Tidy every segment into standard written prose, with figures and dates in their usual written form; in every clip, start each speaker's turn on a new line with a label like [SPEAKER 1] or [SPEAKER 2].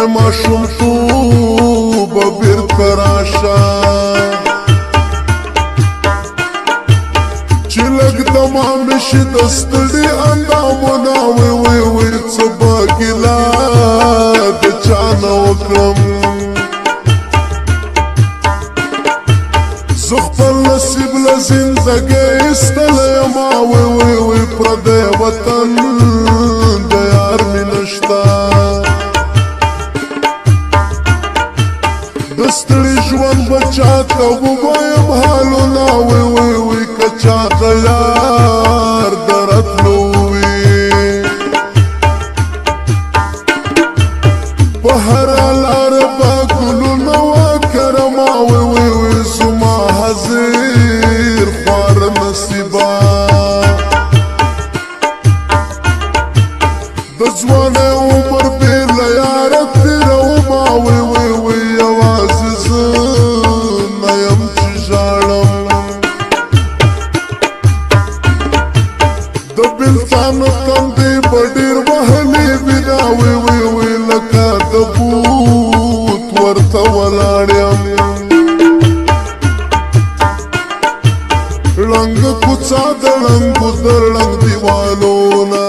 [SPEAKER 1] ماشومتوب بیرته راشه چې لږ دمامې شي د ستړي اندامونه وی څه به ګیله د چا نه وکړم زه خپل نصیب له زندګۍ ایستلی یمه وی پردی وطن د یار مې نشته د ستړي ژوند به چاته ووایم حالونه وی که چاته یار د راتلو وي په هره لاره به ګلونه وکرمه وی زما حاضر خوار نصیبه د ځوانۍ عمر بې له یاره تېرومه وی یوازې زه نه یم چې ژاړم د بېلتانو تندې به ډېر وهلې وینه وی لکه د بوت ورته ولاړ یم ړنګ کوڅه د ړنګو د ړنګ دیوالونه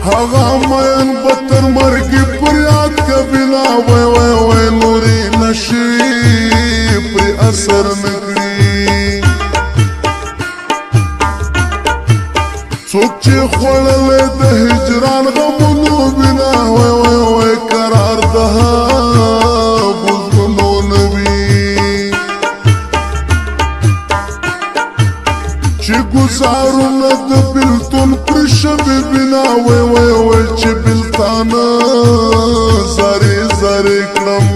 [SPEAKER 1] هغه مین به تر مرګي پر یاد کوینه وی نورې نشي پرې اثر نه کړي څوک چې خوړلی د هجران غمونو وینه وی قرار د هغو زړونو نه وي چې ګزارونه د بېلتون پرې شوي وینه وی چې بېلتانه زارې زارې کړم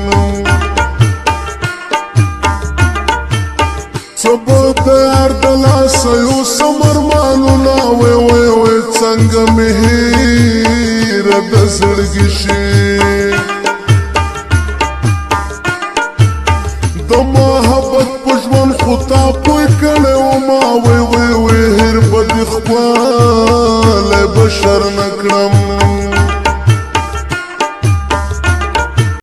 [SPEAKER 1] څه به د یار د لاسه یوسم ارمانونه وی څنګه مې هېره د زړګي شي